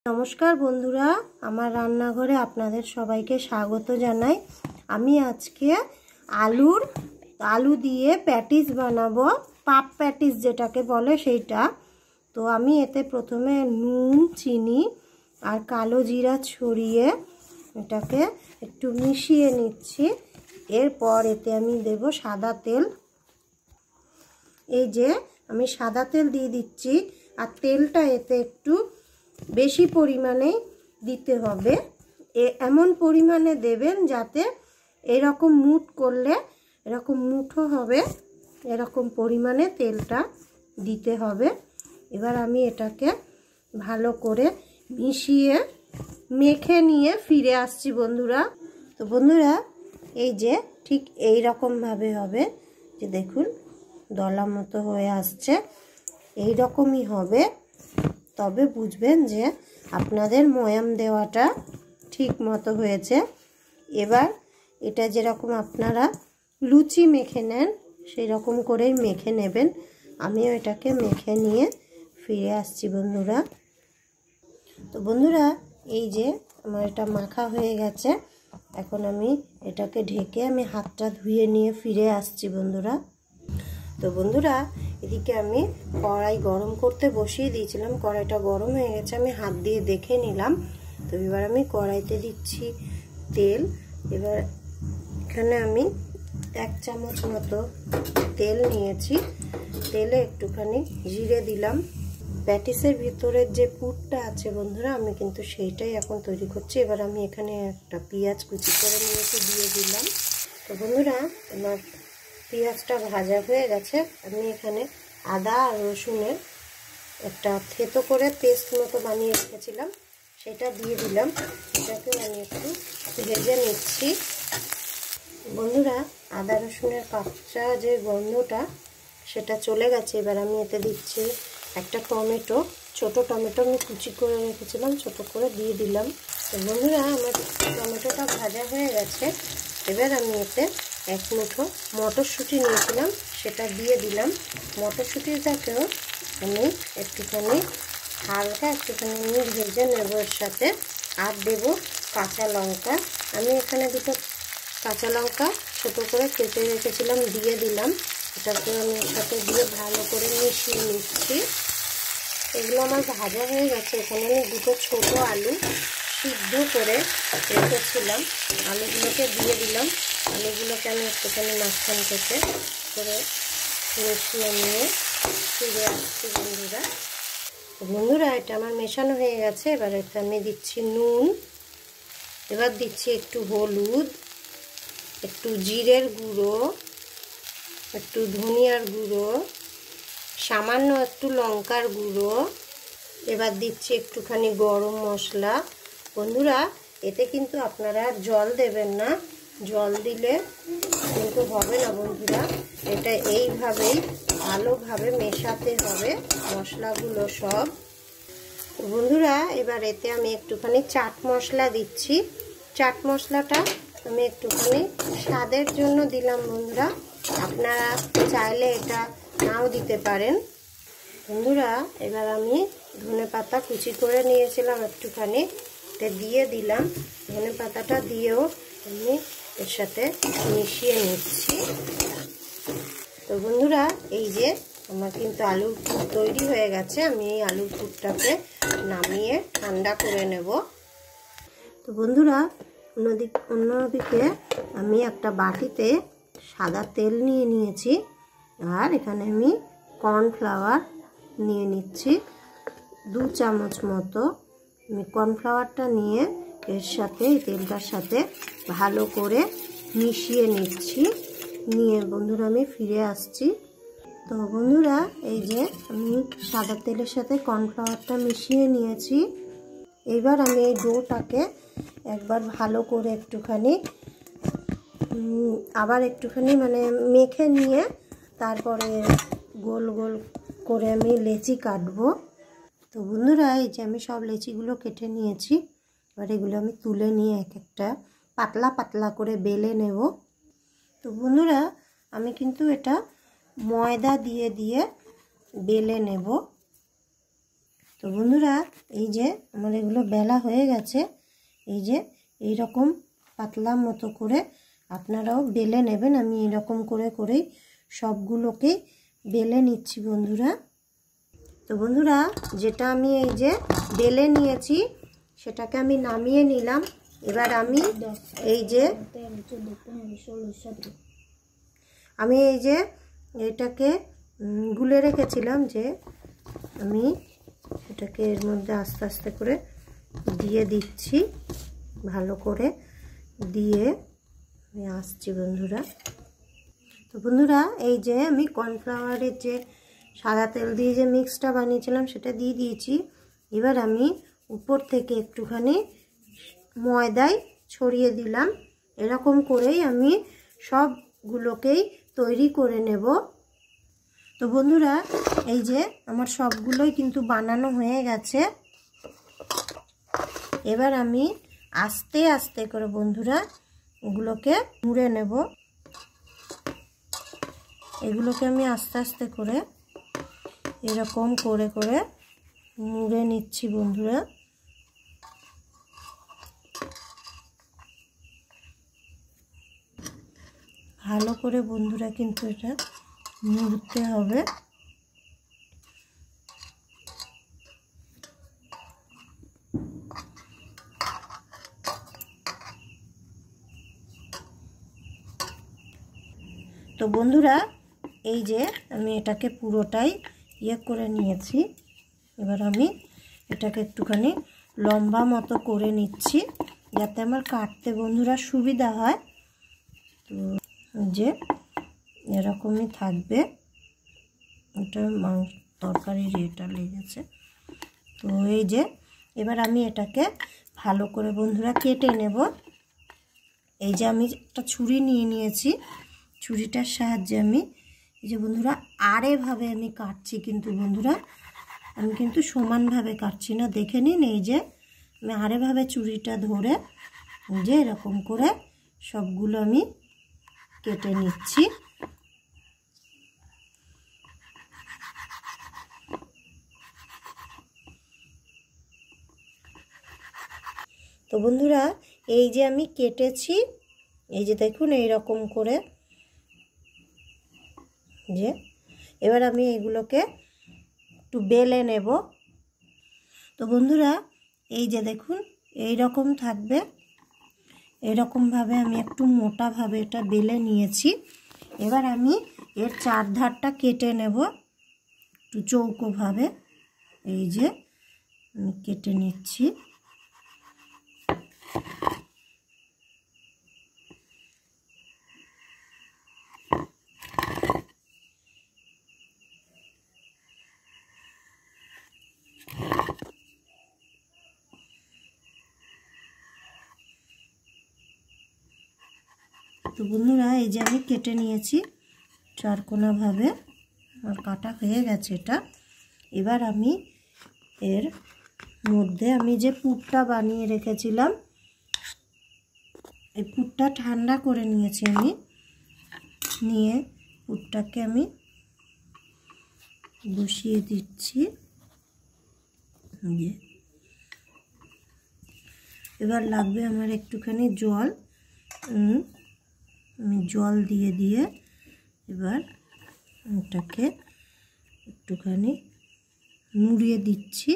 नमस्कार बंधुरा आमार रान्नाघरे आपनादेर सबाइके स्वागत जानाई। आमी आजके आलू दिए पैटिस बानाबो, पाप पैटिस जेटाके बोले सेटा। तो आमी एते प्रथमे नून चीनी और कालो जिरा छड़िए एटाके एकटू मिशिए निচ্ছি। एरपर एते आमी देब सादा तेल। এই যে আমি সাদা তেল দিয়ে দিচ্ছি আর তেলটা এতে একটু বেশি পরিমাণে দিতে হবে। এমন পরিমাণে দেবেন যাতে এরকম মুঠ করলে এরকম মুঠো হবে, এরকম পরিমাণে তেলটা দিতে হবে। এবার আমি এটাকে ভালো করে মিশিয়ে মেখে নিয়ে ফিরে আসছি বন্ধুরা। তো বন্ধুরা এই যে ঠিক এই রকম ভাবে হবে, যে দেখুন দলা মতো হয়ে আসছে, এই রকমই হবে। তবে বুঝবেন যে আপনাদের ময়াম দেওয়াটা ঠিক মতো হয়েছে। এবার এটা যেরকম আপনারা লুচি মেখে নেন সেই রকম করেই মেখে নেবেন। আমিও এটাকে মেখে নিয়ে ফিরে আসছি বন্ধুরা। তো বন্ধুরা এই যে আমার এটা মাখা হয়ে গেছে, এখন আমি এটাকে ঢেকে আমি হাতটা ধুয়ে নিয়ে ফিরে আসছি বন্ধুরা। তো বন্ধুরা এদিকে আমি কড়াই গরম করতে বসিয়ে দিয়েছিলাম, কড়াইটা গরম হয়ে গেছে, আমি হাত দিয়ে দেখে নিলাম। তো এবার আমি কড়াইতে দিচ্ছি তেল। এবার এখানে আমি 1 চামচ মতো তেল নিয়েছি, তেলে একটুখানি জিরে দিলাম। প্যাটিসের ভিতরের যে পুরটা আছে বন্ধুরা আমি কিন্তু সেইটাই এখন তৈরি করছি। এবার আমি এখানে একটা পেঁয়াজ কুচি করে নিয়েছি, দিয়ে দিলাম। তো বন্ধুরা আমার পেঁয়াজটা ভাজা হয়ে গেছে, আমি এখানে আদা আর রসুনের একটা থেতো করে পেস্ট মতো বানিয়ে রেখেছিলাম সেটা দিয়ে দিলাম। এটাকে আমি একটু ভেজে নিচ্ছি বন্ধুরা। আদা রসুনের কাঁচা যে গন্ধটা সেটা চলে গেছে। এবার আমি এতে দিচ্ছি একটা টমেটো, ছোট টমেটো আমি কুচি করে রেখেছিলাম, ছোট করে দিয়ে দিলাম। তো বন্ধুরা আমার টমেটোটা ভাজা হয়ে গেছে। এবার আমি এতে 1 মুঠো মটরশুঁটি নিয়েছিলাম সেটা দিয়ে দিলাম। মটরশুঁটিটাকেও আমি একটুখানি হালকা একটুখানি ভেজে নেব এর সাথে। আর দেব কাঁচা লঙ্কা, আমি এখানে 2টো কাঁচা লঙ্কা ছোটো করে কেটে রেখেছিলাম দিয়ে দিলাম। এটাকে আমি এর সাথে দিয়ে ভালো করে মিশিয়ে নিচ্ছি। এগুলো আমার ভাজা হয়ে গেছে। এখানে আমি 2টো ছোটো আলু সিদ্ধ করে রেখেছিলাম, আলুগুলোকে দিয়ে দিলাম। আলুগুলোকে আমি একটুখানি মাঝখান থেকে করে মিশিয়ে নিয়ে ফিরে আসছি বন্ধুরা। বন্ধুরা এটা আমার মেশানো হয়ে গেছে। এবার এতে আমি দিচ্ছি নুন, এবার দিচ্ছি একটু হলুদ, একটু জিরের গুঁড়ো, একটু ধনিয়ার গুঁড়ো, সামান্য একটু লঙ্কার গুঁড়ো, এবার দিচ্ছি একটুখানি গরম মশলা। বন্ধুরা এতে কিন্তু আপনারা জল দেবেন না, জল দিলে কিন্তু হবে না বন্ধুরা। এটা এইভাবেই ভালোভাবে মেশাতে হবে মশলাগুলো সব। বন্ধুরা এবার এতে আমি একটুখানি চাট মশলা দিচ্ছি। চাট মশলাটা আমি একটুখানি স্বাদের জন্য দিলাম বন্ধুরা, আপনারা চাইলে এটা নাও দিতে পারেন বন্ধুরা। এবার আমি ধনেপাতা কুচি করে নিয়েছিলাম একটুখানি দিয়ে দিলাম। ধনেপাতাটা দিয়েও আমি এর সাথে মিশিয়ে নিচ্ছি। তো বন্ধুরা এই যে আমার কিন্তু আলুর পুর তৈরি হয়ে গেছে। আমি এই আলুর পুরটাকে নামিয়ে ঠান্ডা করে নেব। তো বন্ধুরা অন্যদিকে আমি একটা বাটিতে সাদা তেল নিয়ে নিয়েছি, আর এখানে আমি কর্নফ্লাওয়ার নিয়ে নিচ্ছি 2 চামচ মতো। আমি কর্নফ্লাওয়ারটা নিয়ে এর সাথে এই তেলটার সাথে ভালো করে মিশিয়ে নিচ্ছি। নিয়ে বন্ধুরা আমি ফিরে আসছি। তো বন্ধুরা এই যে আমি সাদা তেলের সাথে কর্নফ্লাওয়ারটা মিশিয়ে নিয়েছি। এবার আমি এই ডোটাকে একবার ভালো করে একটুখানি আবার একটুখানি মানে মেখে নিয়ে তারপরে গোল গোল করে আমি লেচি কাটবো। তো বন্ধুরা এই যে আমি সব লেচিগুলো কেটে নিয়েছি। এবার এগুলো আমি তুলে নিয়ে এক একটা পাতলা পাতলা করে বেলে নেব। তো বন্ধুরা আমি কিন্তু এটা ময়দা দিয়ে দিয়ে বেলে নেব। তো বন্ধুরা এই যে আমার এগুলো বেলা হয়ে গেছে, এই যে এই রকম পাতলা মতো করে আপনারাও বেলে নেবেন। আমি এরকম করে করেই সবগুলোকেই বেলে নিচ্ছি বন্ধুরা। তো বন্ধুরা যেটা আমি এই যে বেলে নিয়েছি সেটাকে আমি নামিয়ে নিলাম। এবার আমি এই যে এটাকে গুলে রেখেছিলাম, যে আমি এটাকে এর মধ্যে আস্তে আস্তে করে দিয়ে দিচ্ছি, ভালো করে দিয়ে আমি আসছি বন্ধুরা। তো বন্ধুরা এই যে আমি কর্নফ্লাওয়ারের যে সাদা তেল দিয়ে যে মিক্সটা বানিয়েছিলাম সেটা দিয়ে দিয়েছি। এবার আমি উপর থেকে একটুখানি ময়দায় ছড়িয়ে দিলাম। এরকম করেই আমি সবগুলোকেই তৈরি করে নেব। তো বন্ধুরা এই যে আমার সবগুলোই কিন্তু বানানো হয়ে গেছে। এবার আমি আস্তে আস্তে করে বন্ধুরা এগুলোকে মুড়ে নেব। এগুলোকে আমি আস্তে আস্তে করে এরকম করে করে মুড়ে নিচ্ছি বন্ধুরা। ভালো করে বন্ধুরা কিন্তু এটা মুড়তে হবে। তো বন্ধুরা এই যে আমি এটাকে পুরোটাই করে নিয়েছি। এবার আমি এটাকে একটুখানি লম্বা মতো করে নিচ্ছি যাতে আমার কাটতে বন্ধুরা সুবিধা হয়। তো যে এরকমই থাকবে। এটা তরকারির এটা লেগেছে। তো এই যে এবার আমি এটাকে ভালো করে বন্ধুরা কেটে নেব। এই যে আমি একটা ছুরি নিয়ে নিয়েছি, ছুরিটার সাহায্যে আমি এই যে বন্ধুরা আড়েভাবে আমি কাটছি, কিন্তু বন্ধুরা আমি কিন্তু সমানভাবে কাটছি না, দেখে নিন। এই যে আমি আড়েভাবে ছুরিটা ধরে যে এরকম করে সবগুলো আমি কেটে নিচ্ছি। তো বন্ধুরা এই যে আমি কেটেছি, এই যে দেখুন এই রকম করে, যে এবার আমি এগুলোকে একটু বেলে নেব। তো বন্ধুরা এই যে দেখুন এই রকম থাকবে। এরকমভাবে আমি একটু মোটাভাবে এটা বেলে নিয়েছি। এবার আমি এর চারধারটা কেটে নেব একটু চৌকোভাবে। এই যে আমি কেটে নিচ্ছি। তো বন্ধুরা এই যে আমি কেটে নিয়েছি চারকোনাভাবে, আমার কাটা হয়ে গেছে এটা। এবার আমি এর মধ্যে আমি যে পুরটা বানিয়ে রেখেছিলাম, এই পুরটা ঠান্ডা করে নিয়েছি আমি, নিয়ে পুরটাকে আমি বসিয়ে দিচ্ছি। এবার লাগবে আমার একটুখানি জল। আমি জল দিয়ে দিয়ে এবার এটাকে একটুখানি মুড়িয়ে দিচ্ছি,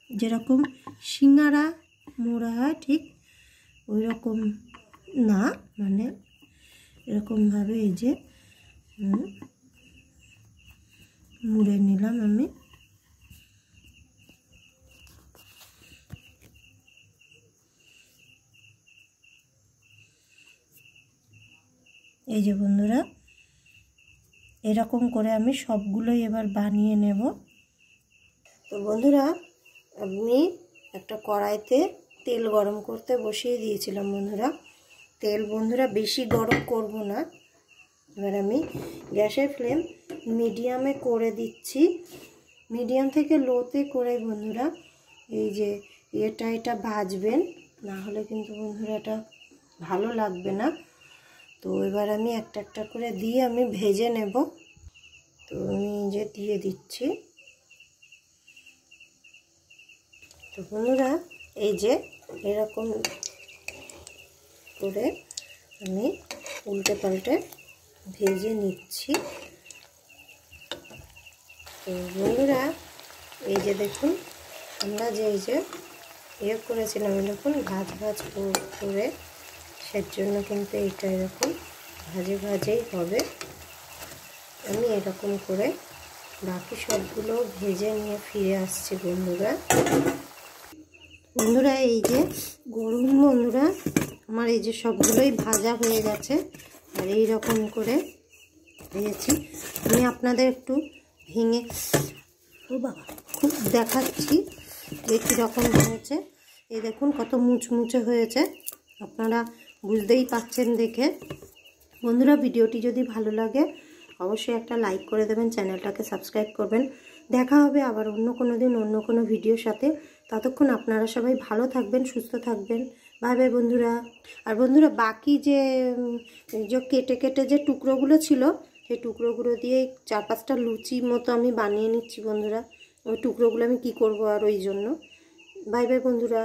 যেরকম সিঙ্গারা মোড়া হয় ঠিক ওই রকম না, মানে এরকমভাবে এই যে মুড়ে নিলাম আমি। এই যে বন্ধুরা এরকম করে আমি সবগুলোই এবার বানিয়ে নেব। তো বন্ধুরা আমি একটা কড়াইতে তেল গরম করতে বসিয়ে দিয়েছিলাম বন্ধুরা। তেল বন্ধুরা বেশি গরম করব না। এবার আমি গ্যাসের ফ্লেম মিডিয়ামে করে দিচ্ছি। মিডিয়াম থেকে লোতে করে বন্ধুরা এই যে এটা ভাজবেন, না হলে কিন্তু বন্ধুরা এটা ভালো লাগবে না। তো এবার আমি একটা একটা করে দিয়ে আমি ভেজে নেব। তো আমি যে দিয়ে দিচ্ছি। তো বন্ধুরা এই যে এরকম করে আমি উল্টে পাল্টে ভেজে নিচ্ছি। তো বন্ধুরা এই যে দেখুন আমরা যে এই যে করেছিলাম দেখুন ভাজ করে, সের জন্য কিন্তু এটা এরকম ভাজেই হবে। আমি এরকম করে বাকি সবগুলো ভেজে নিয়ে ফিরে আসছি বন্ধুরা এই যে বন্ধুরা আমার এই যে সবগুলোই ভাজা হয়ে গেছে। আর এই রকম করে ভেজেছি। আমি আপনাদের একটু ভেঙে খুব দেখাচ্ছি যে কীরকম হয়েছে। এই দেখুন কত মুচমুচে হয়েছে, আপনারা বুঝতেই পাচ্ছেন দেখে। বন্ধুরা ভিডিওটি যদি ভালো লাগে অবশ্যই একটা লাইক করে দেবেন, চ্যানেলটাকে সাবস্ক্রাইব করবেন। দেখা হবে আবার অন্য কোনো দিন অন্য কোনো ভিডিওর সাথে। ততক্ষণ আপনারা সবাই ভালো থাকবেন, সুস্থ থাকবেন। বাই বাই বন্ধুরা। আর বন্ধুরা বাকি যে কেটে যে টুকরোগুলো ছিল সেই টুকরোগুলো দিয়ে 4-5টা লুচি মতো আমি বানিয়ে নিচ্ছি বন্ধুরা। ওই টুকরোগুলো আমি কি করব আর ওই জন্য। বাই বাই বন্ধুরা।